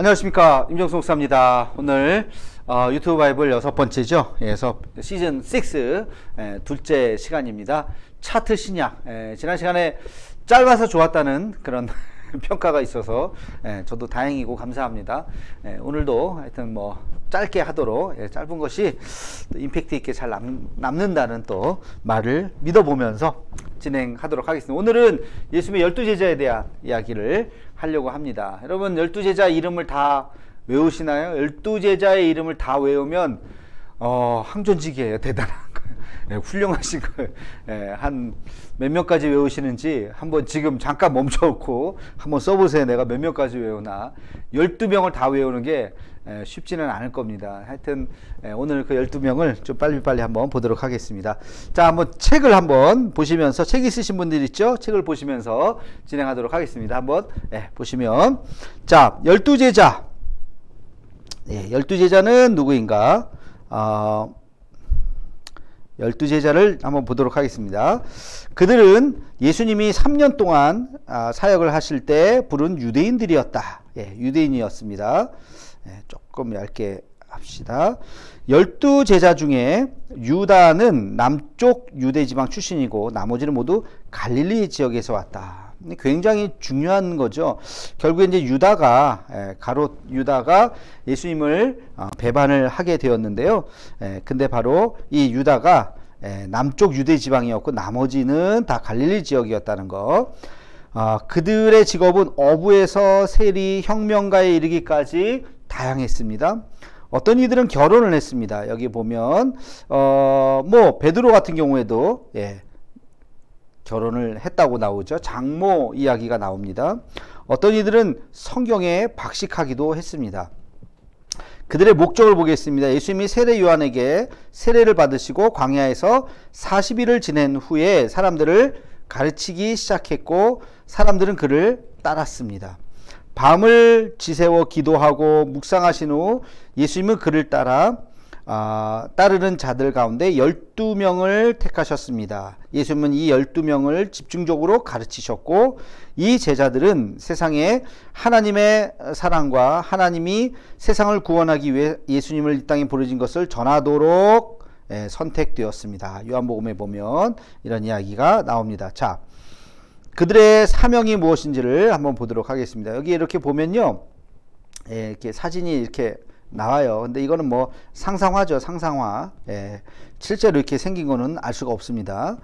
안녕하십니까, 임정수 목사입니다. 오늘 유튜브 바이블 6번째죠. 시즌 6 둘째 시간입니다. 차트 신약. 지난 시간에 짧아서 좋았다는 그런 평가가 있어서 저도 다행이고 감사합니다. 오늘도 하여튼 뭐 짧게 하도록, 짧은 것이 또 임팩트 있게 잘 남는다는 또 말을 믿어보면서 진행하도록 하겠습니다. 오늘은 예수님의 12제자에 대한 이야기를 하려고 합니다. 여러분, 12제자 이름을 다 외우시나요? 12제자의 이름을 다 외우면 항존직이에요. 대단한 거예요. 훌륭하신 거예요. 한 몇 명까지 외우시는지 한번 지금 잠깐 멈춰놓고 한번 써보세요. 내가 몇 명까지 외우나. 12명을 다 외우는 게 쉽지는 않을 겁니다. 하여튼 오늘 그 12명을 좀 빨리빨리 한번 보도록 하겠습니다. 자, 한번 책을 한번 보시면서, 책 있으신 분들 있죠? 책을 보시면서 진행하도록 하겠습니다. 한번 보시면, 자, 12제자. 12제자는 누구인가? 12제자를 한번 보도록 하겠습니다. 그들은 예수님이 3년 동안 사역을 하실 때 부른 유대인들이었다. 유대인이었습니다. 조금 얇게 합시다. 12제자 중에 유다는 남쪽 유대지방 출신이고 나머지는 모두 갈릴리 지역에서 왔다. 굉장히 중요한 거죠. 결국에 이제 유다가, 가롯 유다가 예수님을 배반을 하게 되었는데요. 근데 바로 이 유다가 남쪽 유대 지방이었고 나머지는 다 갈릴리 지역이었다는 거. 그들의 직업은 어부에서 세리, 혁명가에 이르기까지 다양했습니다. 어떤 이들은 결혼을 했습니다. 여기 보면 뭐 베드로 같은 경우에도 결혼을 했다고 나오죠. 장모 이야기가 나옵니다. 어떤 이들은 성경에 박식하기도 했습니다. 그들의 목적을 보겠습니다. 예수님이 세례 요한에게 세례를 받으시고 광야에서 40일을 지낸 후에 사람들을 가르치기 시작했고 사람들은 그를 따랐습니다. 밤을 지새워 기도하고 묵상하신 후 예수님은 그를 따르는 자들 가운데 12명을 택하셨습니다. 예수님은 이 12명을 집중적으로 가르치셨고 이 제자들은 세상에 하나님의 사랑과 하나님이 세상을 구원하기 위해 예수님을 이 땅에 보내신 것을 전하도록 선택되었습니다. 요한복음에 보면 이런 이야기가 나옵니다. 자, 그들의 사명이 무엇인지를 한번 보도록 하겠습니다. 여기 이렇게 보면요, 이렇게 사진이 이렇게 나와요. 근데 이거는 뭐 상상화죠, 상상화. 실제로 이렇게 생긴 거는 알 수가 없습니다.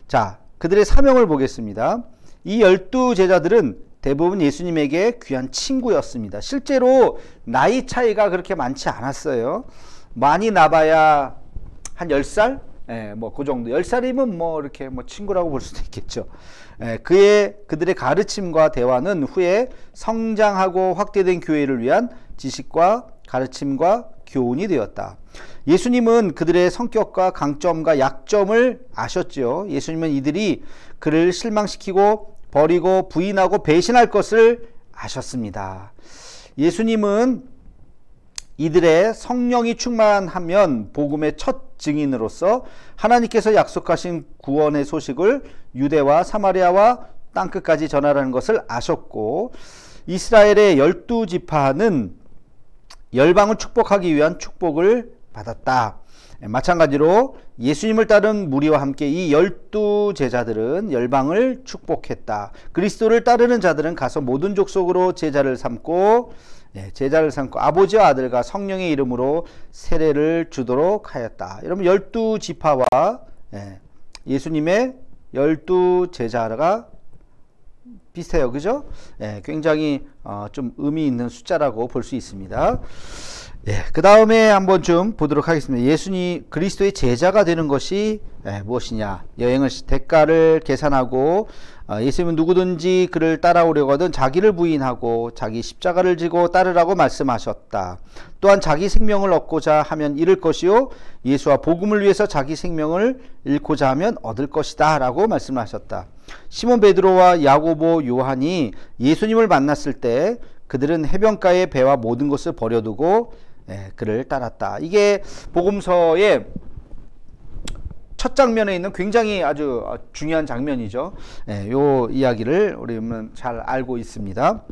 자, 그들의 사명을 보겠습니다. 이 12제자들은 대부분 예수님에게 귀한 친구였습니다. 실제로 나이 차이가 그렇게 많지 않았어요. 많이 나봐야 한 10살? 뭐 그 정도. 10살이면 뭐 이렇게 뭐 친구라고 볼 수도 있겠죠. 그들의 가르침과 대화는 후에 성장하고 확대된 교회를 위한 지식과 가르침과 교훈이 되었다. 예수님은 그들의 성격과 강점과 약점을 아셨죠. 예수님은 이들이 그를 실망시키고 버리고 부인하고 배신할 것을 아셨습니다. 예수님은 이들의 성령이 충만하면 복음의 첫 증인으로서 하나님께서 약속하신 구원의 소식을 유대와 사마리아와 땅끝까지 전하라는 것을 아셨고 이스라엘의 12지파는 열방을 축복하기 위한 축복을 받았다. 마찬가지로 예수님을 따른 무리와 함께 이 12제자들은 열방을 축복했다. 그리스도를 따르는 자들은 가서 모든 족속으로 제자를 삼고 아버지와 아들과 성령의 이름으로 세례를 주도록 하였다. 여러분, 12지파와 예수님의 12제자가 비슷해요. 그죠? 굉장히 좀 의미 있는 숫자라고 볼 수 있습니다. 그 다음에 한번 좀 보도록 하겠습니다. 예수님 그리스도의 제자가 되는 것이 무엇이냐? 여행을 대가를 계산하고 예수님은 누구든지 그를 따라오려거든 자기를 부인하고 자기 십자가를 지고 따르라고 말씀하셨다. 또한 자기 생명을 얻고자 하면 잃을 것이요 예수와 복음을 위해서 자기 생명을 잃고자 하면 얻을 것이다 라고 말씀하셨다. 시몬 베드로와 야고보, 요한이 예수님을 만났을 때 그들은 해변가의 배와 모든 것을 버려두고 그를 따랐다. 이게 복음서의 첫 장면에 있는 굉장히 아주 중요한 장면이죠. 요 이야기를 우리는 잘 알고 있습니다.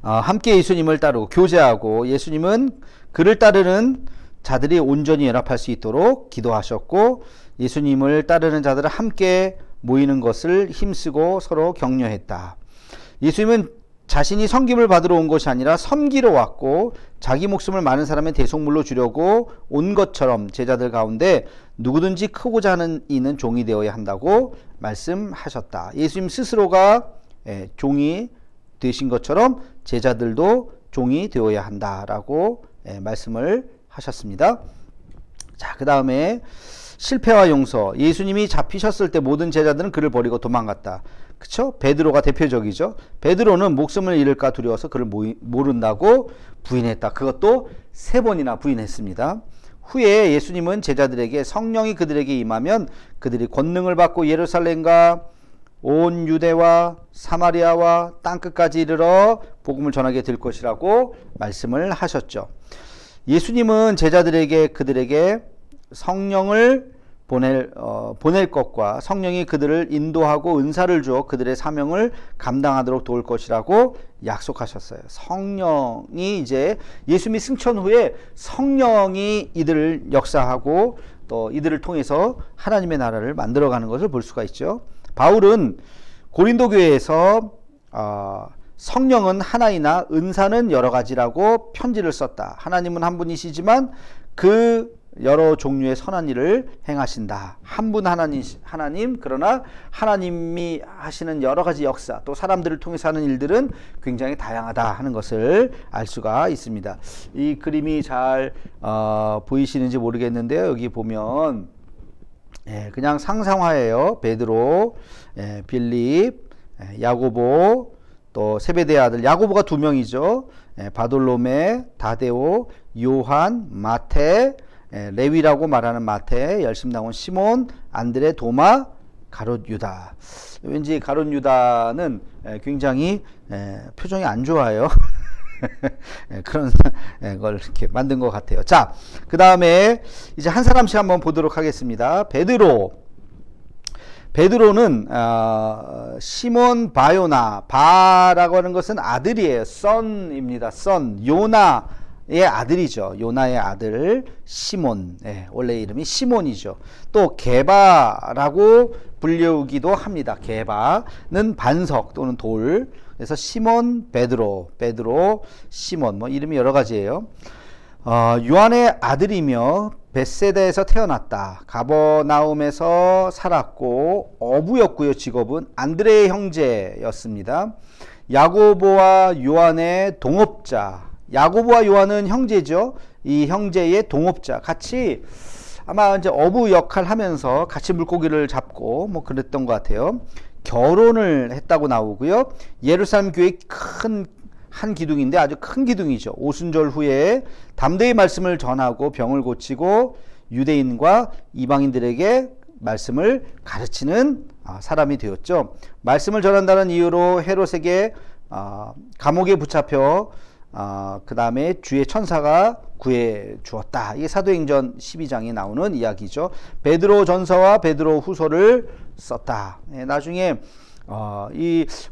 함께 예수님을 따르고 교제하고 예수님은 그를 따르는 자들이 온전히 연합할 수 있도록 기도하셨고 예수님을 따르는 자들을 함께 모이는 것을 힘쓰고 서로 격려했다. 예수님은 자신이 섬김을 받으러 온 것이 아니라 섬기러 왔고 자기 목숨을 많은 사람의 대속물로 주려고 온 것처럼 제자들 가운데 누구든지 크고자 하는 이는 종이 되어야 한다고 말씀하셨다. 예수님 스스로가 종이 되신 것처럼 제자들도 종이 되어야 한다라고 말씀을 하셨습니다. 자, 그 다음에 실패와 용서. 예수님이 잡히셨을 때 모든 제자들은 그를 버리고 도망갔다. 그쵸? 베드로가 대표적이죠. 베드로는 목숨을 잃을까 두려워서 그를 모른다고 부인했다. 그것도 3번이나 부인했습니다. 후에 예수님은 제자들에게 성령이 그들에게 임하면 그들이 권능을 받고 예루살렘과 온 유대와 사마리아와 땅끝까지 이르러 복음을 전하게 될 것이라고 말씀을 하셨죠. 예수님은 그들에게 성령을 보낼 것과 성령이 그들을 인도하고 은사를 주어 그들의 사명을 감당하도록 도울 것이라고 약속하셨어요. 성령이 이제 예수님이 승천 후에 성령이 이들을 역사하고 또 이들을 통해서 하나님의 나라를 만들어가는 것을 볼 수가 있죠. 바울은 고린도 교회에서 성령은 하나이나 은사는 여러 가지라고 편지를 썼다. 하나님은 한 분이시지만 그 여러 종류의 선한 일을 행하신다. 한 분 하나님, 그러나 하나님이 하시는 여러 가지 역사, 또 사람들을 통해서 하는 일들은 굉장히 다양하다 하는 것을 알 수가 있습니다. 이 그림이 잘 보이시는지 모르겠는데요. 여기 보면 그냥 상상화예요. 베드로, 빌립, 야고보, 또 세베대의 아들 야고보가 2명이죠. 바돌로메, 다데오, 요한, 마태, 레위라고 말하는 마태, 열심당원 시몬, 안드레, 도마, 가롯 유다. 왠지 가롯 유다는 굉장히 표정이 안 좋아요. 그런 걸 이렇게 만든 것 같아요. 자, 그 다음에 이제 한 사람씩 한번 보도록 하겠습니다. 베드로는 시몬 바요나, 바라고 하는 것은 아들이에요. son입니다. son. 요나의 아들이죠. 요나의 아들 시몬. 원래 이름이 시몬이죠. 또 게바라고 불리우기도 합니다. 게바는 반석 또는 돌. 그래서 시몬, 베드로, 시몬, 뭐 이름이 여러 가지예요. 요한의 아들이며 벳세다에서 태어났다. 가버나움에서 살았고 어부였고요. 직업은 안드레의 형제였습니다. 야고보와 요한의 동업자. 야고보와 요한은 형제죠. 이 형제의 동업자. 같이 아마 이제 어부 역할 하면서 같이 물고기를 잡고 뭐 그랬던 것 같아요. 결혼을 했다고 나오고요. 예루살렘 교회의 한 기둥인데 아주 큰 기둥이죠. 오순절 후에 담대히 말씀을 전하고 병을 고치고 유대인과 이방인들에게 말씀을 가르치는 사람이 되었죠. 말씀을 전한다는 이유로 헤롯에게 감옥에 붙잡혀 그 다음에 주의 천사가 구해 주었다. 이게 사도행전 12장에 나오는 이야기죠. 베드로 전서와 베드로 후서를 썼다. 나중에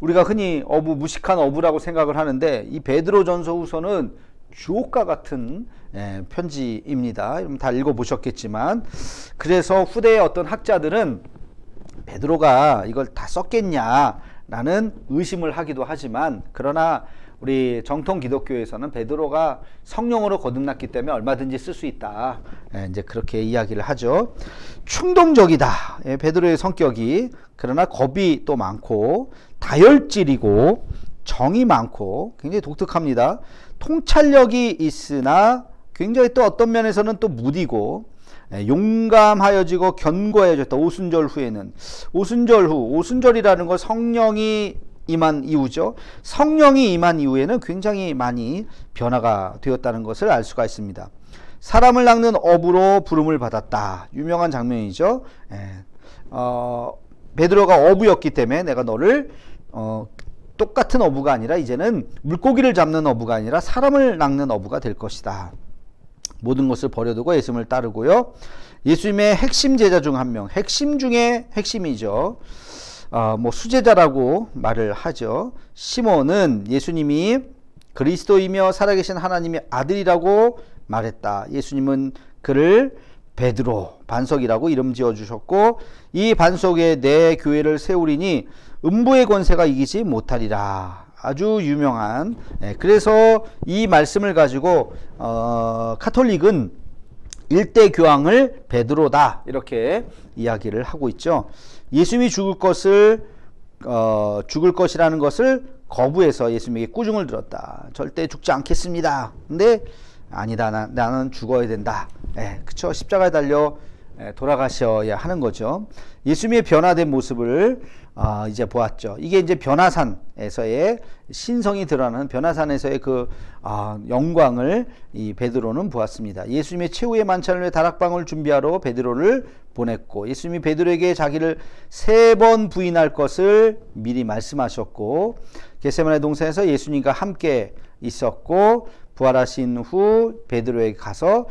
우리가 흔히 무식한 어부라고 생각을 하는데 이 베드로 전서 후서는 주옥과 같은 편지입니다. 여러분 다 읽어보셨겠지만, 그래서 후대의 어떤 학자들은 베드로가 이걸 다 썼겠냐라는 의심을 하기도 하지만, 그러나 우리 정통 기독교에서는 베드로가 성령으로 거듭났기 때문에 얼마든지 쓸 수 있다. 이제 그렇게 이야기를 하죠. 충동적이다. 베드로의 성격이. 그러나 겁이 또 많고 다혈질이고 정이 많고 굉장히 독특합니다. 통찰력이 있으나 굉장히 또 어떤 면에서는 또 무디고 용감하여지고 견고해졌다. 오순절 후에는. 오순절이라는 건 성령이 임한 이후죠. 성령이 임한 이후에는 굉장히 많이 변화가 되었다는 것을 알 수가 있습니다. 사람을 낚는 어부로 부름을 받았다. 유명한 장면이죠. 베드로가 어부였기 때문에 내가 너를 똑같은 어부가 아니라 이제는 물고기를 잡는 어부가 아니라 사람을 낚는 어부가 될 것이다. 모든 것을 버려두고 예수님을 따르고요. 예수님의 핵심 제자 중 한 명, 핵심 중에 핵심이죠. 뭐 수제자라고 말을 하죠. 시몬은 예수님이 그리스도이며 살아계신 하나님의 아들이라고 말했다. 예수님은 그를 베드로, 반석이라고 이름 지어주셨고, 이 반석에 내 교회를 세우리니 음부의 권세가 이기지 못하리라. 아주 유명한, 그래서 이 말씀을 가지고 카톨릭은 일대 교황을 베드로다 이렇게 이야기를 하고 있죠. 예수님이 죽을 것이라는 것을 거부해서 예수님에게 꾸중을 들었다. 절대 죽지 않겠습니다. 근데 아니다, 나는 죽어야 된다. 그쵸? 십자가에 달려 돌아가셔야 하는 거죠. 예수님의 변화된 모습을 이제 보았죠. 이게 이제 변화산에서의 신성이 드러나는 변화산에서의 그 영광을 이 베드로는 보았습니다. 예수님의 최후의 만찬을 위해 다락방을 준비하러 베드로를 보냈고, 예수님이 베드로에게 자기를 3번 부인할 것을 미리 말씀하셨고, 겟세마네 동산에서 예수님과 함께 있었고, 부활하신 후 베드로에게 가서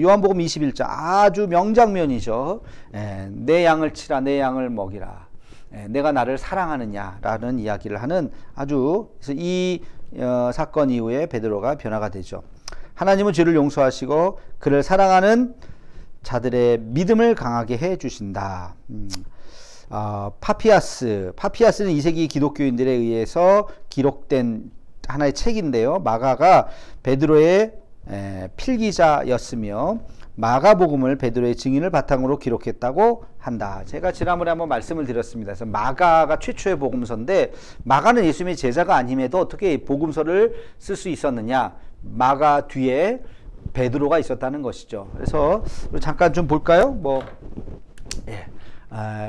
요한복음 21장 아주 명장면이죠. 내 양을 치라, 내 양을 먹이라. 내가 나를 사랑하느냐라는 이야기를 하는 아주, 그래서 이 사건 이후에 베드로가 변화가 되죠. 하나님은 죄를 용서하시고 그를 사랑하는 자들의 믿음을 강하게 해 주신다. 파피아스는 2세기 기독교인들에 의해서 기록된 하나의 책인데요. 마가가 베드로의 필기자였으며 마가복음을 베드로의 증인을 바탕으로 기록했다고 한다. 제가 지난번에 한번 말씀을 드렸습니다. 그래서 마가가 최초의 복음서인데, 마가는 예수님의 제자가 아님에도 어떻게 복음서를 쓸 수 있었느냐? 마가 뒤에 베드로가 있었다는 것이죠. 그래서 잠깐 좀 볼까요?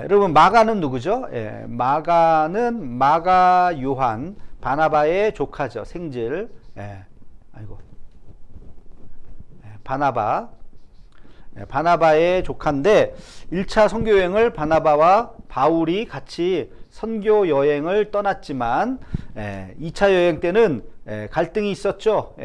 여러분, 마가는 누구죠? 마가는 마가 요한, 바나바의 조카죠. 생질. 바나바의 조카인데, 1차 선교 여행을 바나바와 바울이 같이 선교 여행을 떠났지만 2차 여행 때는 갈등이 있었죠.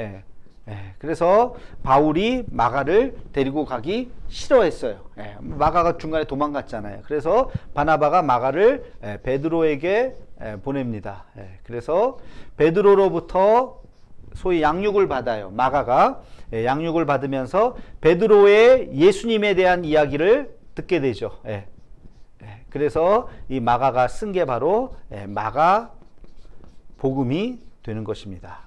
그래서 바울이 마가를 데리고 가기 싫어했어요. 마가가 중간에 도망갔잖아요. 그래서 바나바가 마가를 베드로에게 보냅니다. 그래서 베드로로부터 소위 양육을 받아요. 마가가 양육을 받으면서 베드로의 예수님에 대한 이야기를 듣게 되죠. 그래서 이 마가가 쓴 게 바로 마가 복음이 되는 것입니다.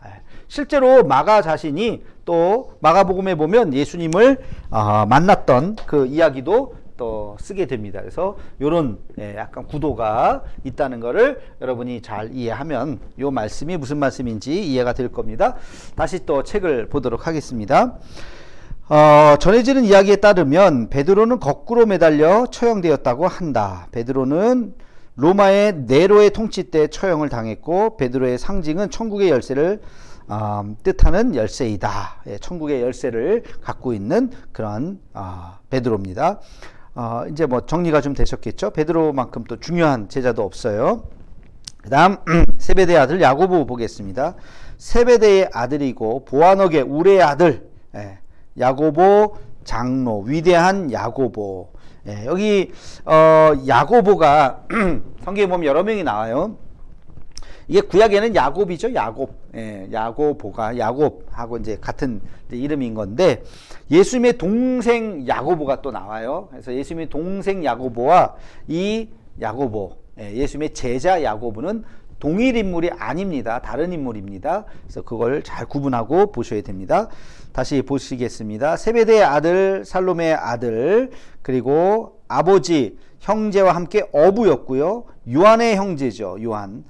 실제로 마가 자신이 또 마가복음에 보면 예수님을 만났던 그 이야기도 또 쓰게 됩니다. 그래서 이런 약간 구도가 있다는 것을 여러분이 잘 이해하면 이 말씀이 무슨 말씀인지 이해가 될 겁니다. 다시 또 책을 보도록 하겠습니다. 전해지는 이야기에 따르면 베드로는 거꾸로 매달려 처형되었다고 한다. 베드로는 로마의 네로의 통치 때 처형을 당했고, 베드로의 상징은 천국의 열쇠를 뜻하는 열쇠이다. 천국의 열쇠를 갖고 있는 그런 베드로입니다. 이제 뭐 정리가 좀 되셨겠죠? 베드로만큼 또 중요한 제자도 없어요. 그 다음 세베대의 아들 야고보 보겠습니다. 세베대의 아들이고 보아너게 우레의 아들 야고보 장로, 위대한 야고보. 여기 야고보가 성경에 보면 여러 명이 나와요. 이게 구약에는 야곱이죠. 야고보가 야곱하고 이제 같은 이름인 건데, 예수님의 동생 야고보가 또 나와요. 그래서 예수님의 동생 야고보와 이 야고보, 예수님의 제자 야고보는 동일 인물이 아닙니다. 다른 인물입니다. 그래서 그걸 잘 구분하고 보셔야 됩니다. 다시 보시겠습니다. 세베대의 아들, 살로메의 아들, 그리고 아버지, 형제와 함께 어부였고요. 요한의 형제죠. 요한.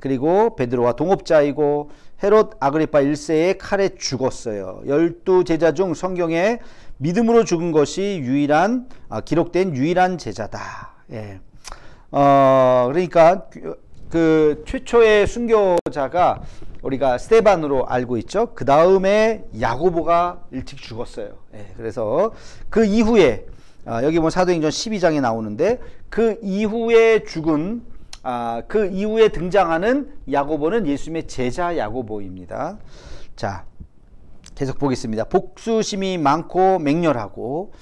그리고 베드로와 동업자이고 헤롯 아그리파 1세의 칼에 죽었어요. 12제자 중 성경에 믿음으로 죽은 것이 기록된 유일한 제자다. 그러니까 그 최초의 순교자가 우리가 스데반으로 알고 있죠. 그 다음에 야고보가 일찍 죽었어요. 그래서 그 이후에 여기 뭐 사도행전 12장에 나오는데, 그 이후에 죽은 그 이후에 등장하는 야고보는 예수님의 제자 야고보입니다. 자, 계속 보겠습니다. 복수심이 많고 맹렬하고,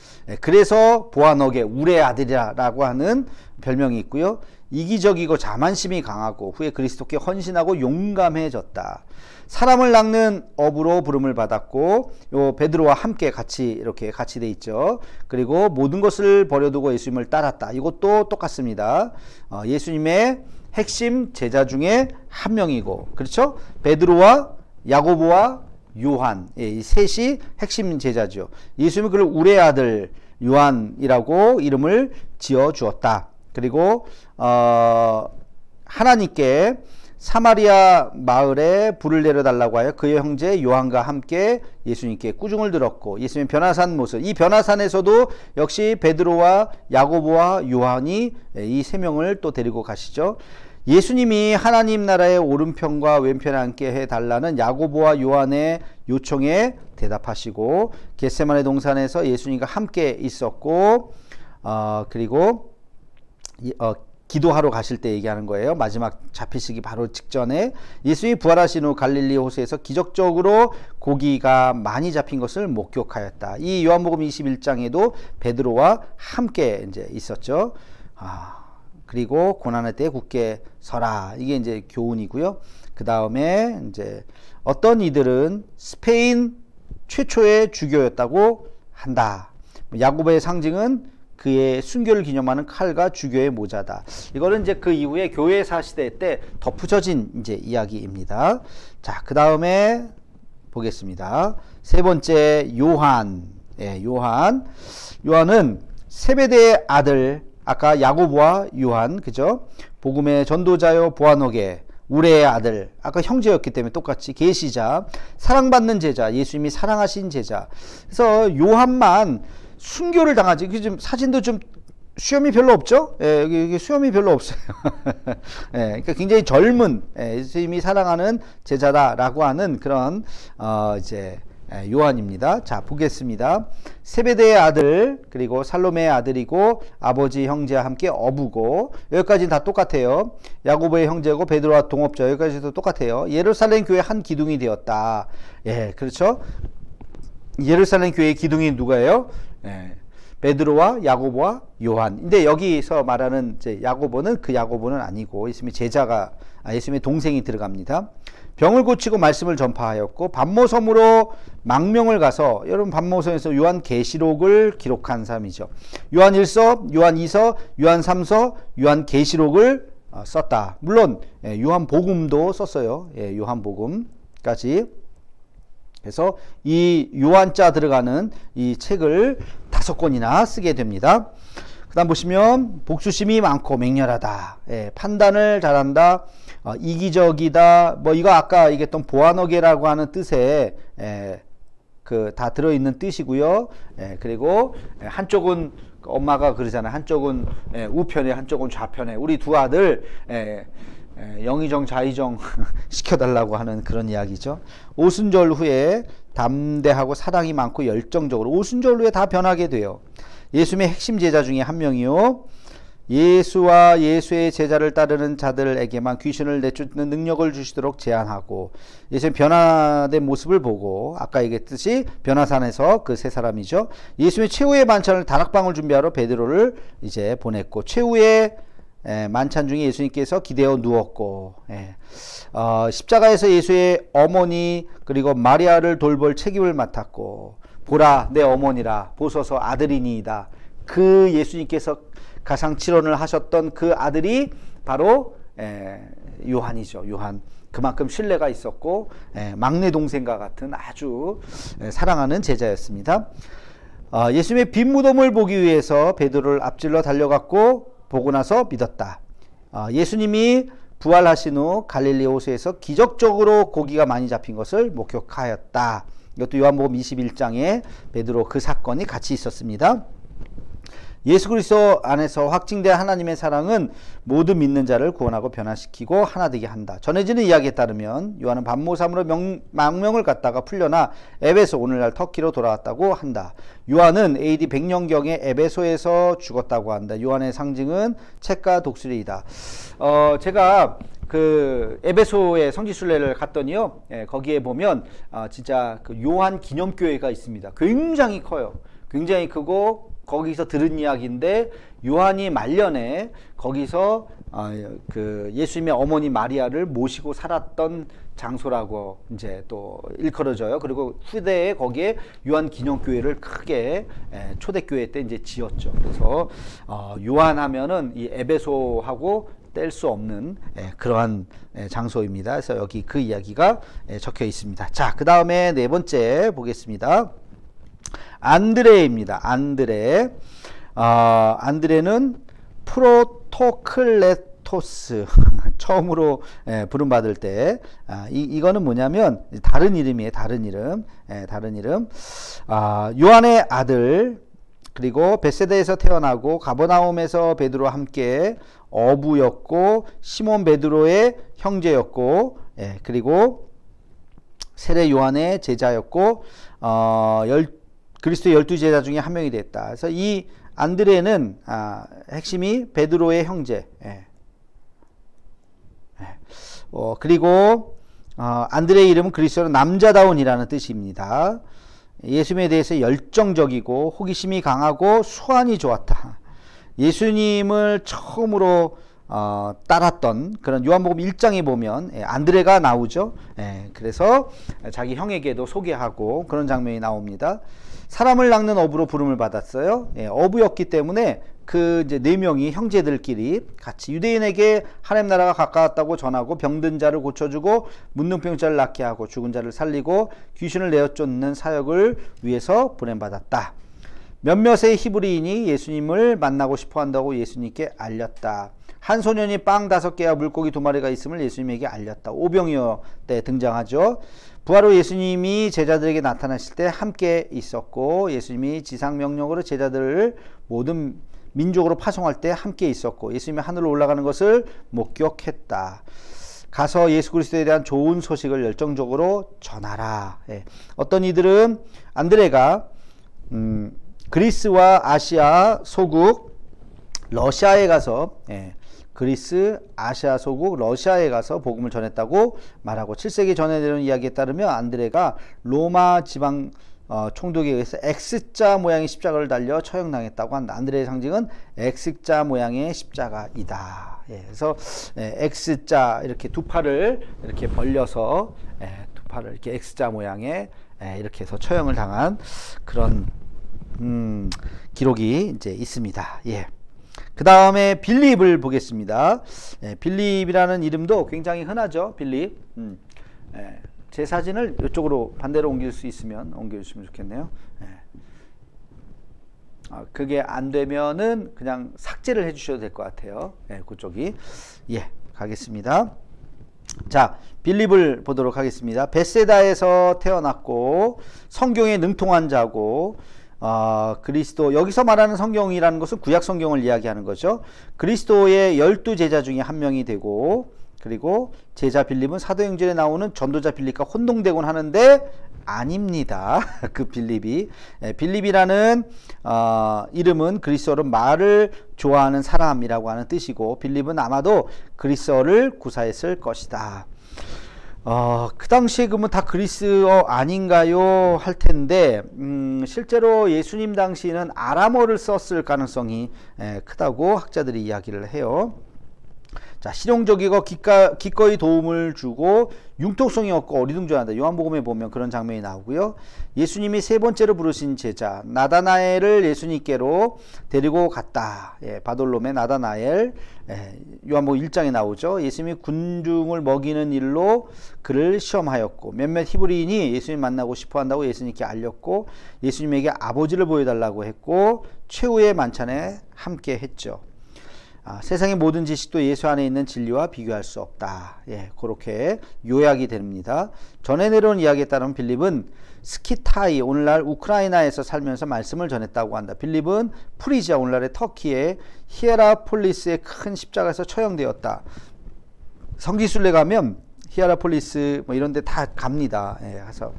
그래서 보아너게 울의 아들이라고 하는 별명이 있고요. 이기적이고 자만심이 강하고 후에 그리스도께 헌신하고 용감해졌다. 사람을 낚는 어부로 부름을 받았고, 요 베드로와 함께 이렇게 같이 돼 있죠. 그리고 모든 것을 버려두고 예수님을 따랐다. 이것도 똑같습니다. 예수님의 핵심 제자 중에 한 명이고, 그렇죠? 베드로와 야고보와 요한, 이 셋이 핵심 제자죠. 예수님은 그를 울의 아들 요한이라고 이름을 지어 주었다. 그리고 하나님께 사마리아 마을에 불을 내려달라고 하여 그의 형제 요한과 함께 예수님께 꾸중을 들었고, 예수님 변화산 모습, 이 변화산에서도 역시 베드로와 야고보와 요한이 이 세 명을 또 데리고 가시죠. 예수님이 하나님 나라의 오른편과 왼편에 앉게 해달라는 야고보와 요한의 요청에 대답하시고, 겟세마네 동산에서 예수님과 함께 있었고, 그리고 기도하러 가실 때 얘기하는 거예요. 마지막 잡히시기 바로 직전에 예수님이 부활하신 후 갈릴리 호수에서 기적적으로 고기가 많이 잡힌 것을 목격하였다. 이 요한복음 21장에도 베드로와 함께 이제 있었죠. 그리고 고난의 때에 굳게 서라. 이게 이제 교훈이고요. 그 다음에 이제 어떤 이들은 스페인 최초의 주교였다고 한다. 야고보의 상징은 그의 순교를 기념하는 칼과 주교의 모자다. 이거는 이제 그 이후에 교회사 시대 때 덧붙여진 이제 이야기입니다. 자, 그 다음에 보겠습니다. 세 번째 요한. 요한은 세베대의 아들, 아까 야고보와 요한, 그죠? 복음의 전도자요, 보아너게, 우레의 아들, 아까 형제였기 때문에 똑같이 계시자, 사랑받는 제자, 예수님이 사랑하신 제자. 그래서 요한만 순교를 당하지. 좀 사진도 좀 수염이 별로 없죠? 여기 수염이 별로 없어요. 그러니까 굉장히 젊은, 예수님이 사랑하는 제자다라고 하는 그런 이제 요한입니다. 자, 보겠습니다. 세베대의 아들, 그리고 살로메의 아들이고 아버지 형제와 함께 어부고, 여기까지는 다 똑같아요. 야고보의 형제고 베드로와 동업자, 여기까지도 똑같아요. 예루살렘 교회 한 기둥이 되었다. 그렇죠? 예루살렘 교회의 기둥이 누가예요? 베드로와 야고보와 요한. 근데 여기서 말하는 이제 야고보는 그 야고보는 아니고 예수님의 예수님의 동생이 들어갑니다. 병을 고치고 말씀을 전파하였고, 반모섬으로 망명을 가서, 여러분 반모섬에서 요한 계시록을 기록한 사람이죠. 요한 1서, 요한 2서, 요한 3서, 요한 계시록을 썼다. 물론 요한 복음도 썼어요. 요한 복음까지. 그래서 이 요한자 들어가는 이 책을 5권이나 쓰게 됩니다. 그 다음 보시면 복수심이 많고 맹렬하다. 판단을 잘한다. 이기적이다. 뭐 이거 아까 얘기했던 보아너게라고 하는 뜻에 다 들어있는 뜻이고요. 그리고 한쪽은 엄마가 그러잖아요. 한쪽은 우편에, 한쪽은 좌편에. 우리 두 아들 영의정 좌의정 시켜달라고 하는 그런 이야기죠. 오순절 후에 담대하고 사랑이 많고 열정적으로, 오순절 후에 다 변하게 돼요. 예수님의 핵심 제자 중에 한 명이요. 예수와 예수의 제자를 따르는 자들에게만 귀신을 내쫓는 능력을 주시도록 제안하고, 예수님 변화된 모습을 보고, 아까 얘기했듯이 변화산에서 그 세 사람이죠. 예수님의 최후의 만찬을 다락방을 준비하러 베드로를 이제 보냈고, 최후의 만찬 중에 예수님께서 기대어 누웠고, 십자가에서 예수의 어머니 그리고 마리아를 돌볼 책임을 맡았고, 보라 내 어머니라, 보소서 아들이니이다. 그 예수님께서 가상칠언을 하셨던 그 아들이 바로 요한이죠. 요한. 그만큼 신뢰가 있었고 막내 동생과 같은 아주 사랑하는 제자였습니다. 예수님의 빈 무덤을 보기 위해서 베드로를 앞질러 달려갔고, 보고 나서 믿었다. 예수님이 부활하신 후 갈릴리 호수에서 기적적으로 고기가 많이 잡힌 것을 목격하였다. 이것도 요한복음 21장에 베드로 그 사건이 같이 있었습니다. 예수 그리스도 안에서 확증된 하나님의 사랑은 모든 믿는 자를 구원하고 변화시키고 하나 되게 한다. 전해지는 이야기에 따르면 요한은 반모섬으로 망명을 갔다가 풀려나 에베소, 오늘날 터키로 돌아왔다고 한다. 요한은 AD 100년경에 에베소에서 죽었다고 한다. 요한의 상징은 책과 독수리이다. 제가 그 에베소의 성지순례를 갔더니요, 예, 거기에 보면 진짜 그 요한 기념교회가 있습니다. 굉장히 커요. 굉장히 크고 거기서 들은 이야기인데 요한이 말년에 거기서 그 예수님의 어머니 마리아를 모시고 살았던 장소라고 이제 또 일컬어져요. 그리고 후대에 거기에 요한 기념교회를 크게 초대교회 때 이제 지었죠. 그래서 요한 하면은 이 에베소하고 뗄 수 없는 그러한 장소입니다. 그래서 여기 그 이야기가 적혀 있습니다. 자, 그 다음에 네 번째 보겠습니다. 안드레입니다. 안드레. 안드레는 프로토클레토스 처음으로 부름받을 때 이거는 뭐냐면 다른 이름이에요. 다른 이름. 다른 이름. 요한의 아들, 그리고 벳세다에서 태어나고 가버나움에서 베드로와 함께 어부였고 시몬 베드로의 형제였고, 그리고 세례 요한의 제자였고 그리스도의 12제자 중에 한 명이 됐다. 그래서 이 안드레는 핵심이 베드로의 형제. 그리고 안드레의 이름은 그리스도로 남자다운이라는 뜻입니다. 예수님에 대해서 열정적이고 호기심이 강하고 수완이 좋았다. 예수님을 처음으로 따랐던 그런 요한복음 1장에 보면 안드레가 나오죠. 그래서 자기 형에게도 소개하고 그런 장면이 나옵니다. 사람을 낚는 어부로 부름을 받았어요. 어부였기 때문에 그 이제 네 명이 형제들끼리 같이 유대인에게 하나님 나라가 가까웠다고 전하고 병든 자를 고쳐주고 문둥병 자를 낫게 하고 죽은 자를 살리고 귀신을 내어 쫓는 사역을 위해서 보냄받았다. 몇몇의 히브리인이 예수님을 만나고 싶어 한다고 예수님께 알렸다. 한 소년이 빵 5개와 물고기 2마리가 있음을 예수님에게 알렸다. 오병이어 때 등장하죠. 부활 후 예수님이 제자들에게 나타나실 때 함께 있었고, 예수님이 지상명령으로 제자들을 모든 민족으로 파송할 때 함께 있었고, 예수님이 하늘로 올라가는 것을 목격했다. 가서 예수 그리스도에 대한 좋은 소식을 열정적으로 전하라. 어떤 이들은 안드레가 그리스와 아시아 소국 러시아에 가서 그리스, 아시아 소국, 러시아에 가서 복음을 전했다고 말하고, 7세기 전에 내려온 이야기에 따르면 안드레가 로마 지방 총독에 의해서 X자 모양의 십자가를 달려 처형당했다고 한다. 안드레의 상징은 X자 모양의 십자가이다. 그래서 X자 이렇게 두 팔을 이렇게 벌려서 두 팔을 이렇게 X자 모양의 이렇게 해서 처형을 당한 그런 기록이 이제 있습니다. 그 다음에 빌립을 보겠습니다. 빌립이라는 이름도 굉장히 흔하죠. 빌립. 제 사진을 이쪽으로 반대로 옮길 수 있으면 옮겨주시면 좋겠네요. 그게 안 되면은 그냥 삭제를 해주셔도 될 것 같아요. 그쪽이. 가겠습니다. 자, 빌립을 보도록 하겠습니다. 벳세다에서 태어났고 성경에 능통한 자고, 그리스도, 여기서 말하는 성경이라는 것은 구약 성경을 이야기하는 거죠. 그리스도의 12제자 중에 한 명이 되고, 그리고 제자 빌립은 사도행전에 나오는 전도자 빌립과 혼동되곤 하는데 아닙니다. 그 빌립이. 빌립이라는 이름은 그리스어로 말을 좋아하는 사람이라고 하는 뜻이고, 빌립은 아마도 그리스어를 구사했을 것이다. 그 당시에 그러면 다 그리스어 아닌가요? 할 텐데, 실제로 예수님 당시에는 아람어를 썼을 가능성이 크다고 학자들이 이야기를 해요. 자, 실용적이고 기꺼이 도움을 주고 융통성이 없고 어리둥절하다. 요한복음에 보면 그런 장면이 나오고요. 예수님이 세 번째로 부르신 제자 나다나엘을 예수님께로 데리고 갔다. 바돌롬의 나다나엘. 요한복음 1장에 나오죠. 예수님이 군중을 먹이는 일로 그를 시험하였고, 몇몇 히브리인이 예수님 만나고 싶어 한다고 예수님께 알렸고, 예수님에게 아버지를 보여달라고 했고, 최후의 만찬에 함께 했죠. 세상의 모든 지식도 예수 안에 있는 진리와 비교할 수 없다. 그렇게 요약이 됩니다. 전에 내려온 이야기에 따르면 빌립은 스키타이, 오늘날 우크라이나에서 살면서 말씀을 전했다고 한다. 빌립은 프리지아, 오늘날의 터키의 히에라폴리스의 큰 십자가에서 처형되었다. 성지순례 가면 히에라폴리스 뭐 이런 데 다 갑니다. 가서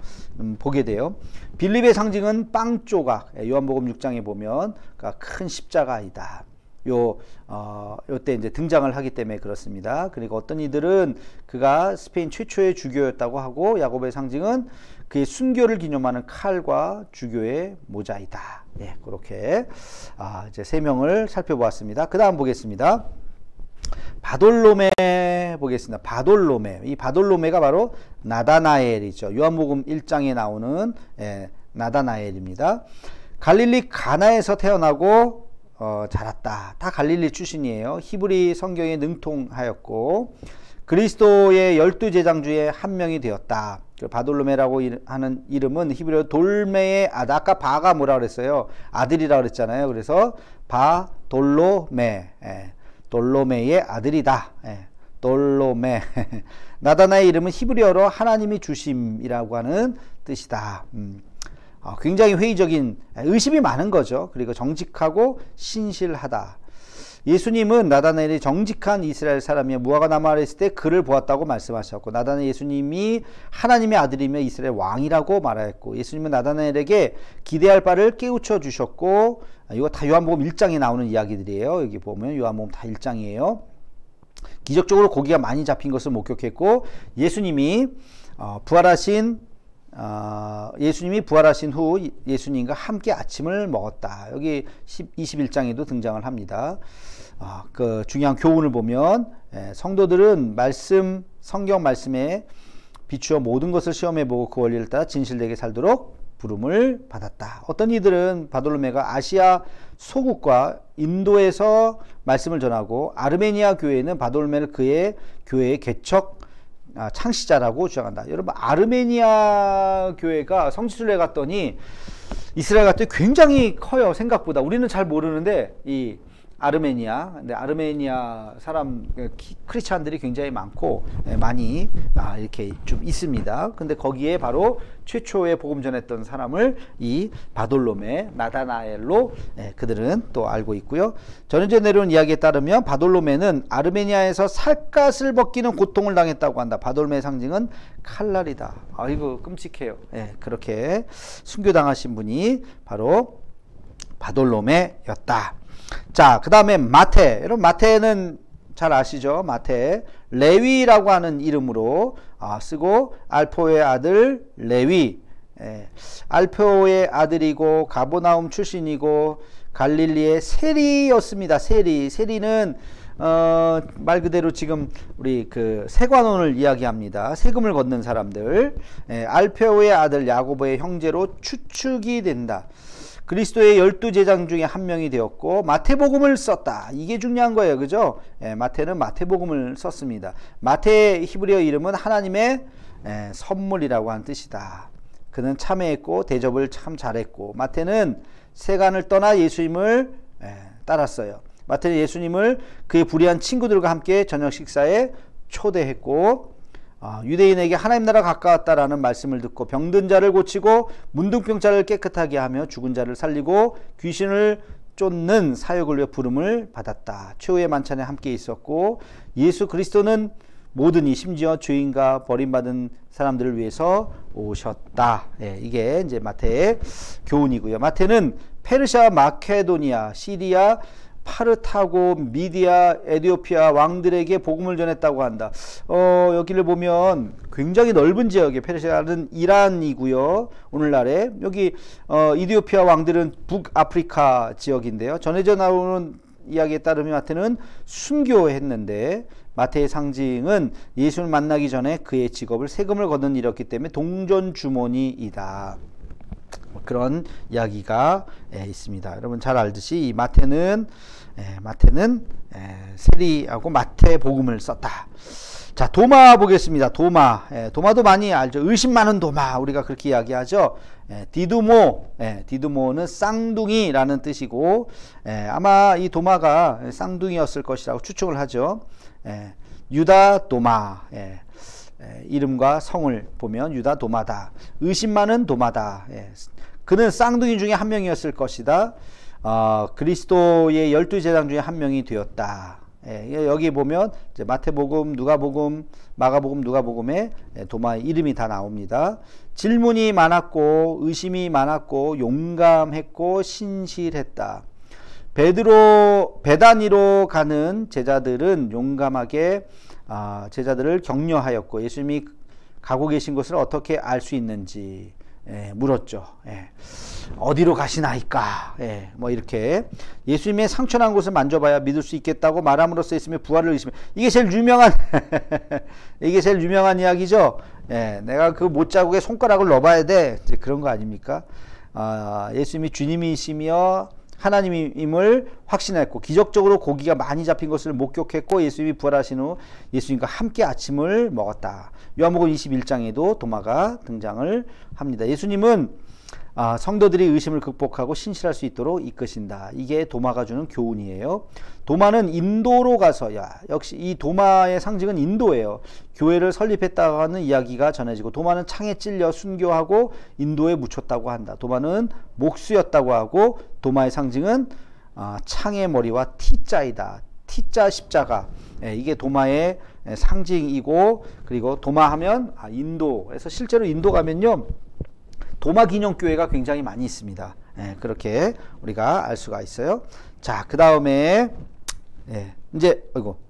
보게 돼요. 빌립의 상징은 빵 조각, 요한복음 6장에 보면 큰 십자가이다. 요때 이제 등장을 하기 때문에 그렇습니다. 그리고 어떤 이들은 그가 스페인 최초의 주교였다고 하고, 야곱의 상징은 그의 순교를 기념하는 칼과 주교의 모자이다. 예, 그렇게 이제 세 명을 살펴보았습니다. 그 다음 보겠습니다. 바돌로메 보겠습니다. 바돌로메. 이 바돌로메가 바로 나다나엘이죠. 요한복음 1장에 나오는 나다나엘입니다. 갈릴리 가나에서 태어나고 자랐다. 다 갈릴리 출신이에요. 히브리 성경에 능통하였고 그리스도의 12제장 중에 한 명이 되었다. 바돌로메라고 하는 이름은 히브리어 돌메의 아들. 아까 바가 뭐라 그랬어요? 아들이라 그랬잖아요. 그래서 바돌로메. 돌로메의 아들이다. 돌로메. 나다나의 이름은 히브리어로 하나님이 주심이라고 하는 뜻이다. 굉장히 회의적인, 의심이 많은 거죠. 그리고 정직하고 신실하다. 예수님은 나다나엘이 정직한 이스라엘 사람이며 무화과 나무 아래 있을 때 그를 보았다고 말씀하셨고, 나다나엘 예수님이 하나님의 아들이며 이스라엘 왕이라고 말하였고, 예수님은 나다나엘에게 기대할 바를 깨우쳐 주셨고, 이거 다 요한복음 1장에 나오는 이야기들이에요. 여기 보면 요한복음 다 1장이에요. 기적적으로 고기가 많이 잡힌 것을 목격했고, 예수님이 부활하신 후 예수님과 함께 아침을 먹었다. 여기 21장에도 등장을 합니다. 그 중요한 교훈을 보면 성도들은 성경 말씀에 비추어 모든 것을 시험해보고 그 원리를 따라 진실되게 살도록 부름을 받았다. 어떤 이들은 바돌로메가 아시아 소국과 인도에서 말씀을 전하고, 아르메니아 교회는 바돌로메를 그의 교회의 개척 창시자라고 주장한다. 여러분, 아르메니아 교회가 성지순례 갔더니 이스라엘 갔더니 굉장히 커요. 생각보다. 우리는 잘 모르는데 이 근데 아르메니아 사람 크리스찬들이 굉장히 많고 많이 이렇게 좀 있습니다. 근데 거기에 바로 최초의 복음 전했던 사람을 이 바돌로메, 나다나엘로 그들은 또 알고 있고요. 전해져 내려온 이야기에 따르면 바돌로메는 아르메니아에서 살갗을 벗기는 고통을 당했다고 한다. 바돌로메의 상징은 칼날이다. 아이고 끔찍해요. 그렇게 순교당하신 분이 바로 바돌로메였다. 자, 그 다음에 마태. 여러분, 마태는 잘 아시죠? 마태. 레위라고 하는 이름으로 쓰고, 알포의 아들 레위. 알포의 아들이고 가버나움 출신이고 갈릴리의 세리였습니다. 세리는 말 그대로 지금 우리 그 세관원을 이야기합니다. 세금을 걷는 사람들. 알페오의 아들 야고보의 형제로 추측이 된다. 그리스도의 12제장 중에 한 명이 되었고 마태복음을 썼다. 이게 중요한 거예요. 그죠? 마태는 마태복음을 썼습니다. 마태의 히브리어 이름은 하나님의 선물이라고 하는 뜻이다. 그는 참회했고 대접을 참 잘했고, 마태는 세간을 떠나 예수님을 따랐어요. 마태는 예수님을 그의 불의한 친구들과 함께 저녁 식사에 초대했고, 유대인에게 하나님 나라 가까웠다라는 말씀을 듣고 병든 자를 고치고 문둥병 자를 깨끗하게 하며 죽은 자를 살리고 귀신을 쫓는 사역을 위해 부름을 받았다. 최후의 만찬에 함께 있었고, 예수 그리스도는 모든 이 심지어 죄인과 버림받은 사람들을 위해서 오셨다. 이게 이제 마태의 교훈이고요. 마태는 페르시아, 마케도니아, 시리아, 파르타고, 미디아, 에디오피아 왕들에게 복음을 전했다고 한다. 여기를 보면 굉장히 넓은 지역에, 페르시아는 이란이고요. 오늘날에 여기 이디오피아 왕들은 북아프리카 지역인데요. 전해져 나오는 이야기에 따르면 마태는 순교했는데, 마태의 상징은 예수를 만나기 전에 그의 직업을 세금을 걷는 일이었기 때문에 동전주머니이다. 그런 이야기가 있습니다. 여러분 잘 알듯이 이 마태는 세리하고 마태복음을 썼다. 자, 도마 보겠습니다. 도마도 많이 알죠. 의심 많은 도마, 우리가 그렇게 이야기하죠. 디두모는 쌍둥이라는 뜻이고, 아마 이 도마가 쌍둥이였을 것이라고 추측을 하죠. 유다 도마, 이름과 성을 보면 유다 도마다. 의심 많은 도마다. 그는 쌍둥이 중에 한 명이었을 것이다. 그리스도의 12제장 중에 한 명이 되었다. 여기 보면 이제 마태복음, 누가복음, 마가복음, 누가복음에 도마의 이름이 다 나옵니다. 질문이 많았고 의심이 많았고 용감했고 신실했다. 베다니로 가는 제자들은 용감하게 제자들을 격려하였고 예수님이 가고 계신 곳을 어떻게 알 수 있는지 물었죠. 어디로 가시나이까? 뭐 이렇게 예수님의 상처난 곳을 만져봐야 믿을 수 있겠다고 말함으로써 예수님의 부활을 의심해. 이게 제일 유명한 이게 제일 유명한 이야기죠. 내가 그 못자국에 손가락을 넣어봐야 돼. 이제 그런 거 아닙니까? 예수님이 주님이시며 하나님임을 확신했고 기적적으로 고기가 많이 잡힌 것을 목격했고 예수님이 부활하신 후 예수님과 함께 아침을 먹었다. 요한복음 21장에도 도마가 등장을 합니다. 예수님은 성도들이 의심을 극복하고 신실할 수 있도록 이끄신다. 이게 도마가 주는 교훈이에요. 도마는 인도로 가서 역시 이 도마의 상징은 인도예요. 교회를 설립했다고 하는 이야기가 전해지고 도마는 창에 찔려 순교하고 인도에 묻혔다고 한다. 도마는 목수였다고 하고 도마의 상징은 창의 머리와 T자이다. T자 십자가. 이게 도마의 상징이고 그리고 도마하면 인도에서 실제로 인도 가면요. 도마 기념교회가 굉장히 많이 있습니다. 그렇게 우리가 알 수가 있어요. 자, 그 다음에 이제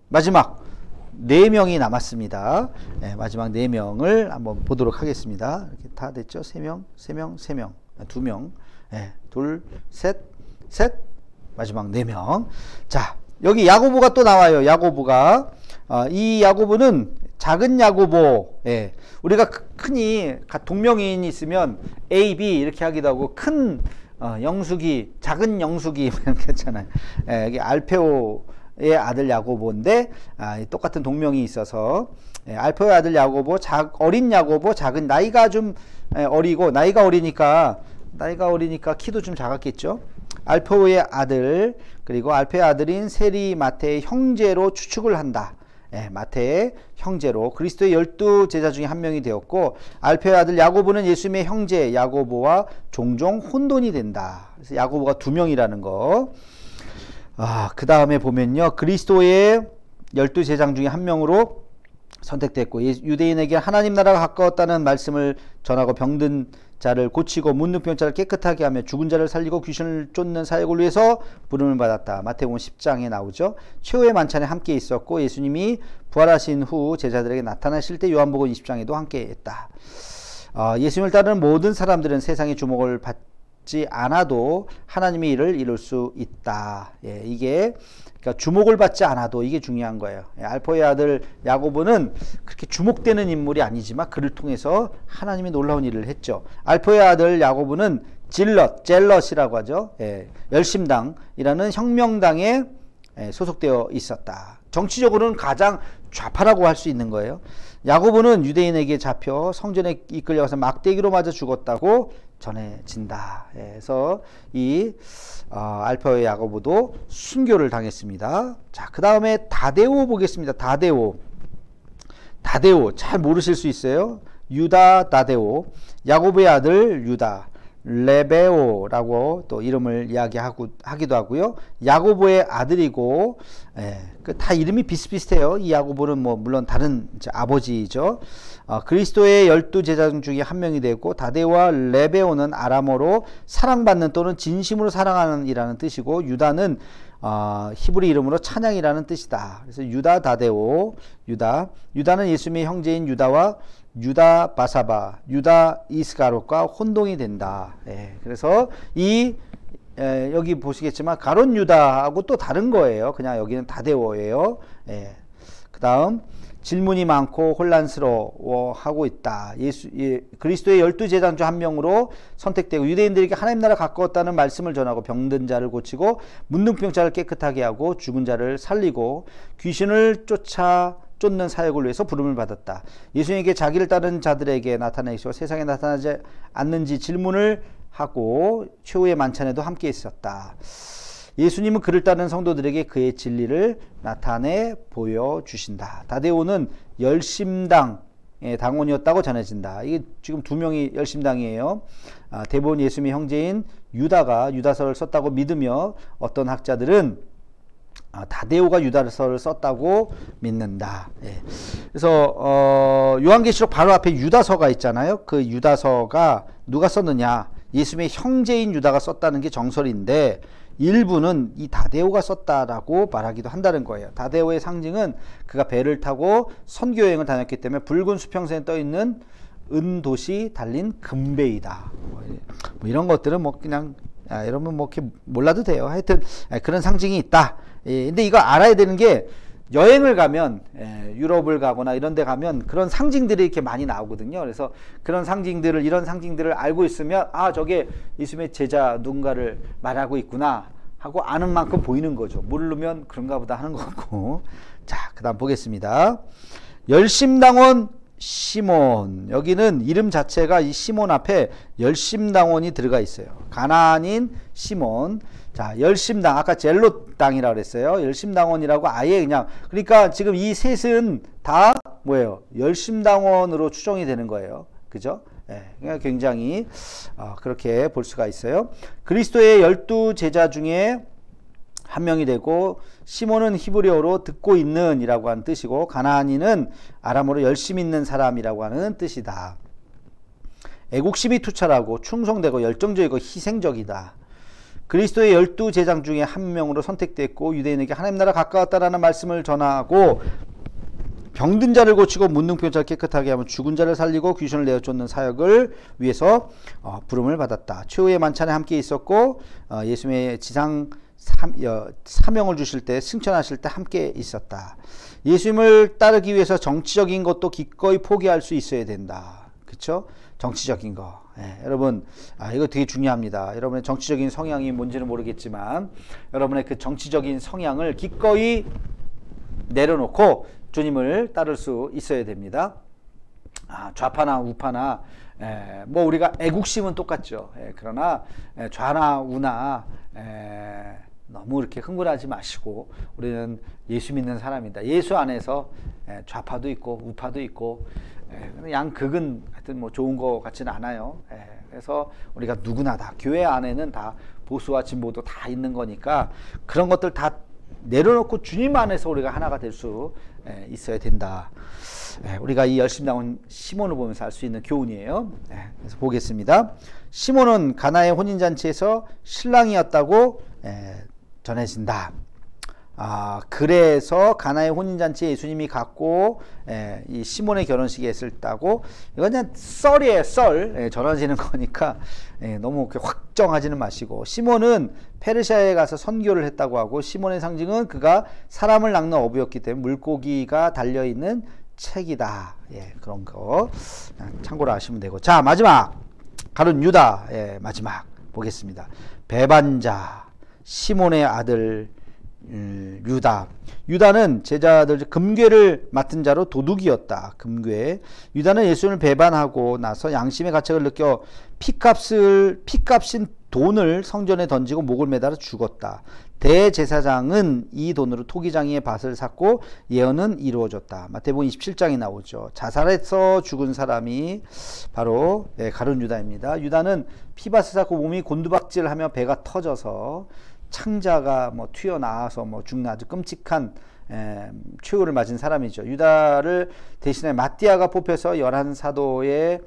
마지막 4명이 남았습니다. 마지막 4명을 한번 보도록 하겠습니다. 이렇게 다 됐죠? 3명, 2명, 둘, 셋, 마지막 4명. 자, 여기 야고보가 또 나와요. 야고보가 이 야고보는 작은 야고보, 우리가 흔히 동명이인이 있으면 A, B 이렇게 하기도 하고 큰 영숙이, 작은 영숙이 이렇게 했잖아요. 여기 알페오의 아들 야고보인데 똑같은 동명이 있어서 알페오의 아들 야고보, 어린 야고보, 작은 나이가 좀 어리고 나이가 어리니까 키도 좀 작았겠죠. 알페오의 아들 그리고 알페오의 아들인 세리 마태의 형제로 추측을 한다. 마태의 형제로 그리스도의 12 제자 중에 한 명이 되었고 알페오의 아들 야고보는 예수님의 형제 야고보와 종종 혼돈이 된다. 그래서 야고보가 2명이라는 거. 그 다음에 보면요. 그리스도의 12 제자 중에 한 명으로 선택됐고 유대인에게 하나님 나라가 가까웠다는 말씀을 전하고 병든 자를 고치고 문둥병 자를 깨끗하게 하며 죽은 자를 살리고 귀신을 쫓는 사역을 위해서 부름을 받았다. 마태복음 10장에 나오죠. 최후의 만찬에 함께 있었고 예수님이 부활하신 후 제자들에게 나타나실 때 요한복음 20장에도 함께 했다. 예수님을 따르는 모든 사람들은 세상의 주목을 받지 않아도 하나님의 일을 이룰 수 있다. 이게 그러니까 주목을 받지 않아도 이게 중요한 거예요. 알페오의 아들 야고보는 그렇게 주목되는 인물이 아니지만 그를 통해서 하나님이 놀라운 일을 했죠. 알페오의 아들 야고보는 젤럿이라고 하죠. 열심당이라는 혁명당에 소속되어 있었다. 정치적으로는 가장 좌파라고 할 수 있는 거예요. 야고보는 유대인에게 잡혀 성전에 이끌려가서 막대기로 맞아 죽었다고 전해진다. 그래서 이 알페오의 야고보도 순교를 당했습니다. 자, 그 다음에 다데오 보겠습니다. 다데오 잘 모르실 수 있어요. 유다 다데오, 야고보의 아들 유다, 레베오라고 또 이름을 이야기하기도 하고요. 야고보의 아들이고, 다 이름이 비슷비슷해요. 이 야고보는 물론 다른 아버지죠. 그리스도의 12 제자 중에 한 명이 되고, 다데오와 레베오는 아람어로 사랑받는 또는 진심으로 사랑하는 이라는 뜻이고, 유다는 히브리 이름으로 찬양이라는 뜻이다. 그래서 유다 다데오, 유다는 예수님의 형제인 유다와 유다 바사바, 유다 이스가롯과 혼동이 된다. 그래서 여기 보시겠지만 가롯 유다하고 또 다른 거예요. 그냥 여기는 다데오예요. 그 다음 질문이 많고 혼란스러워하고 있다. 그리스도의 12 제자 중 한 명으로 선택되고 유대인들에게 하나님 나라 가까웠다는 말씀을 전하고 병든 자를 고치고 문둥병 자를 깨끗하게 하고 죽은 자를 살리고 귀신을 쫓는 사역을 위해서 부름을 받았다. 예수님에게 자기를 따르는 자들에게 나타내시고 세상에 나타나지 않는지 질문을 하고 최후의 만찬에도 함께 있었다. 예수님은 그를 따르는 성도들에게 그의 진리를 나타내 보여주신다. 다데오는 열심당의 당원이었다고 전해진다. 이게 지금 2명이 열심당이에요. 대부분 예수님의 형제인 유다가 유다서를 썼다고 믿으며 어떤 학자들은 다데오가 유다서를 썼다고 믿는다. 그래서 요한계시록 바로 앞에 유다서가 있잖아요. 그 유다서가 누가 썼느냐? 예수님의 형제인 유다가 썼다는 게 정설인데 일부는 이 다데오가 썼다라고 말하기도 한다는 거예요. 다데오의 상징은 그가 배를 타고 선교여행을 다녔기 때문에 붉은 수평선에 떠 있는 은도시 달린 금배이다. 뭐 이런 것들은 뭐 그냥 여러분 뭐 이렇게 몰라도 돼요. 하여튼 그런 상징이 있다. 근데 이거 알아야 되는 게 여행을 가면 유럽을 가거나 이런 데 가면 그런 상징들이 이렇게 많이 나오거든요. 그래서 그런 상징들을 이런 상징들을 알고 있으면 아 저게 예수님의 제자 누군가를 말하고 있구나 하고 아는 만큼 보이는 거죠. 모르면 그런가 보다 하는 거고. 자, 그 다음 보겠습니다. 열심당원 시몬. 여기는 이름 자체가 이 시몬 앞에 열심당원이 들어가 있어요. 가나안인 시몬. 자, 열심당, 아까 젤롯 땅이라고 그랬어요. 열심당원이라고 아예 그냥, 그러니까 지금 이 셋은 다 뭐예요? 열심당원으로 추정이 되는 거예요. 그죠? 그러니까 굉장히 그렇게 볼 수가 있어요. 그리스도의 12제자 중에 한 명이 되고, 시몬은 히브리어로 듣고 있는 이라고 하는 뜻이고, 가나안인은 아람어로 열심 있는 사람이라고 하는 뜻이다. 애국심이 투철하고 충성되고 열정적이고 희생적이다. 그리스도의 12제자 중에 한 명으로 선택됐고 유대인에게 하나님 나라 가까웠다라는 말씀을 전하고 병든 자를 고치고 문둥병 자를 깨끗하게 하면 죽은 자를 살리고 귀신을 내어 쫓는 사역을 위해서 부름을 받았다. 최후의 만찬에 함께 있었고 예수님의 지상 사명을 주실 때 승천하실 때 함께 있었다. 예수님을 따르기 위해서 정치적인 것도 기꺼이 포기할 수 있어야 된다. 그렇죠? 정치적인 거. 여러분 이거 되게 중요합니다. 여러분의 정치적인 성향이 뭔지는 모르겠지만 여러분의 그 정치적인 성향을 기꺼이 내려놓고 주님을 따를 수 있어야 됩니다. 좌파나 우파나 뭐 우리가 애국심은 똑같죠. 그러나 좌나 우나 너무 이렇게 흥분하지 마시고 우리는 예수 믿는 사람이다. 예수 안에서 좌파도 있고 우파도 있고 양극은 하여튼 뭐 좋은 거 같지는 않아요. 그래서 우리가 누구나 다 교회 안에는 다 보수와 진보도 다 있는 거니까 그런 것들 다 내려놓고 주님 안에서 우리가 하나가 될 수 있어야 된다. 우리가 이 열심당원 시몬을 보면서 알 수 있는 교훈이에요. 그래서 보겠습니다. 시몬은 가나의 혼인잔치에서 신랑이었다고 전해진다. 그래서 가나의 혼인잔치에 예수님이 갔고 이 시몬의 결혼식에 했었다고. 이건 그냥 썰이에요. 썰. 전해지는 거니까 너무 확정하지는 마시고, 시몬은 페르시아에 가서 선교를 했다고 하고, 시몬의 상징은 그가 사람을 낚는 어부였기 때문에 물고기가 달려있는 책이다. 그런 거 참고로 아시면 되고. 자, 마지막 가룟 유다. 마지막 보겠습니다. 배반자 시몬의 아들 유다. 유다는 제자들 금괴를 맡은 자로 도둑이었다. 금괴. 유다는 예수님을 배반하고 나서 양심의 가책을 느껴 피값인 돈을 성전에 던지고 목을 매달아 죽었다. 대제사장은 이 돈으로 토기장이의 밭을 샀고 예언은 이루어졌다. 마태복음 27장에 나오죠. 자살해서 죽은 사람이 바로 가룟 유다입니다. 유다는 피밭을 샀고 몸이 곤두박질하며 배가 터져서 창자가 뭐 튀어나와서 뭐 죽는 아주 끔찍한 최후를 맞은 사람이죠. 유다를 대신에 마띠아가 뽑혀서 11사도의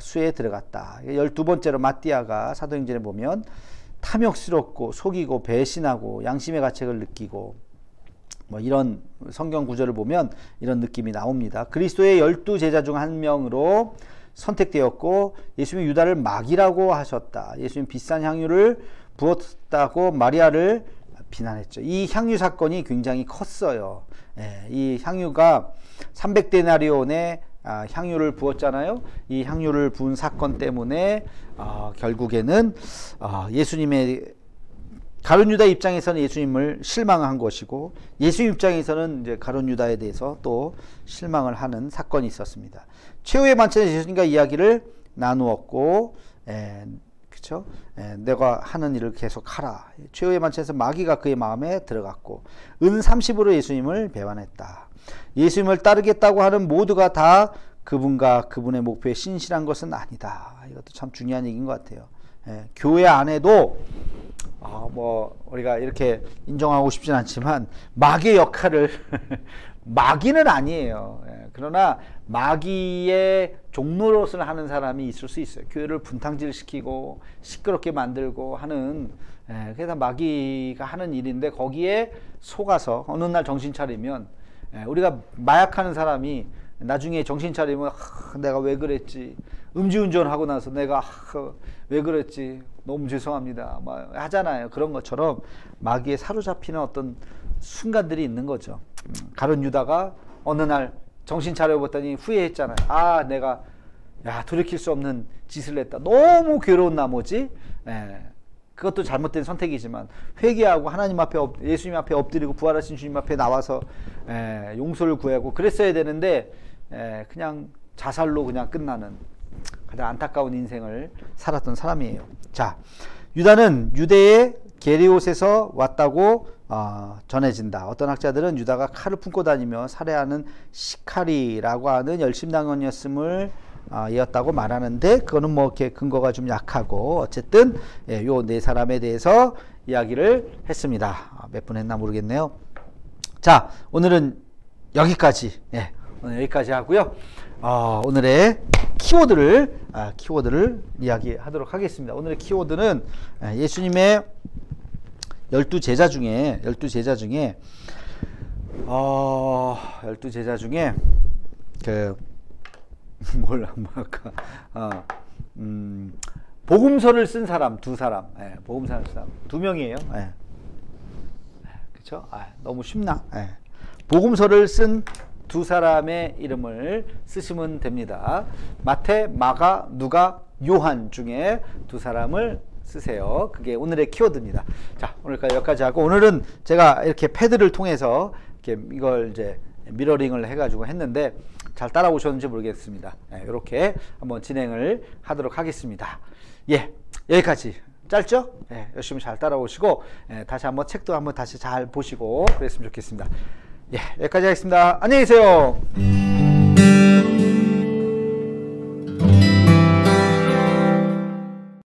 수에 들어갔다. 12번째로 마띠아가 사도행전에 보면 탐욕스럽고 속이고 배신하고 양심의 가책을 느끼고 뭐 이런 성경 구절을 보면 이런 느낌이 나옵니다. 그리스도의 12제자 중 한 명으로 선택되었고 예수님이 유다를 마귀라고 하셨다. 예수님 비싼 향유를 부었다고 마리아를 비난했죠. 이 향유 사건이 굉장히 컸어요. 이 향유가 300데나리온의 향유를 부었잖아요. 이 향유를 부은 사건 때문에 결국에는 예수님의 가룟 유다 입장에서는 예수님을 실망한 것이고 예수님 입장에서는 이제 가룟 유다에 대해서 또 실망을 하는 사건이 있었습니다. 최후의 만찬에서 예수님과 이야기를 나누었고 그렇죠? 내가 하는 일을 계속 하라. 최후의 만찬에서 마귀가 그의 마음에 들어갔고 은 30으로 예수님을 배반했다. 예수님을 따르겠다고 하는 모두가 다 그분과 그분의 목표에 신실한 것은 아니다. 이것도 참 중요한 얘기인 것 같아요. 교회 안에도 뭐 우리가 이렇게 인정하고 싶진 않지만 마귀의 역할을 마귀는 아니에요. 그러나 마귀의 종노릇을 하는 사람이 있을 수 있어요. 교회를 분탕질시키고 시끄럽게 만들고 하는 그래서 마귀가 하는 일인데 거기에 속아서 어느 날 정신 차리면 우리가 마약하는 사람이 나중에 정신 차리면 내가 왜 그랬지, 음주운전 하고 나서 내가 왜 그랬지, 너무 죄송합니다 막 하잖아요. 그런 것처럼 마귀에 사로잡히는 어떤 순간들이 있는 거죠. 가룟 유다가 어느 날 정신 차려봤더니 후회했잖아요. 내가 돌이킬 수 없는 짓을 했다. 너무 괴로운 나머지 그것도 잘못된 선택이지만 회개하고 하나님 앞에 예수님 앞에 엎드리고 부활하신 주님 앞에 나와서 용서를 구하고 그랬어야 되는데 그냥 자살로 그냥 끝나는 가장 안타까운 인생을 살았던 사람이에요. 자, 유다는 유대의 게리옷에서 왔다고 전해진다. 어떤 학자들은 유다가 칼을 품고 다니며 살해하는 시카리라고 하는 열심당원이었음을 이었다고 말하는데 그거는 뭐 이렇게 근거가 좀 약하고 어쨌든 요 네 사람에 대해서 이야기를 했습니다. 몇 분 했나 모르겠네요. 자, 오늘은 여기까지 오늘 여기까지 하고요. 오늘의 키워드를 이야기하도록 하겠습니다. 오늘의 키워드는 예수님의 12제자 중에 12제자 중에 그 뭐랄까 복음서를 쓴 사람 두 사람, 복음서를 쓴 사람 두 명이에요. 그렇죠? 너무 쉽나? 복음서를 쓴 두 사람의 이름을 쓰시면 됩니다. 마태, 마가, 누가, 요한 중에 두 사람을 쓰세요. 그게 오늘의 키워드입니다. 자, 오늘까지 여기까지 하고 오늘은 제가 이렇게 패드를 통해서 이렇게 이걸 이제 미러링을 해가지고 했는데 잘 따라오셨는지 모르겠습니다. 이렇게 한번 진행을 하도록 하겠습니다. 여기까지. 짧죠? 열심히 잘 따라오시고 다시 한번 책도 한번 다시 잘 보시고 그랬으면 좋겠습니다. 여기까지 하겠습니다. 안녕히 계세요.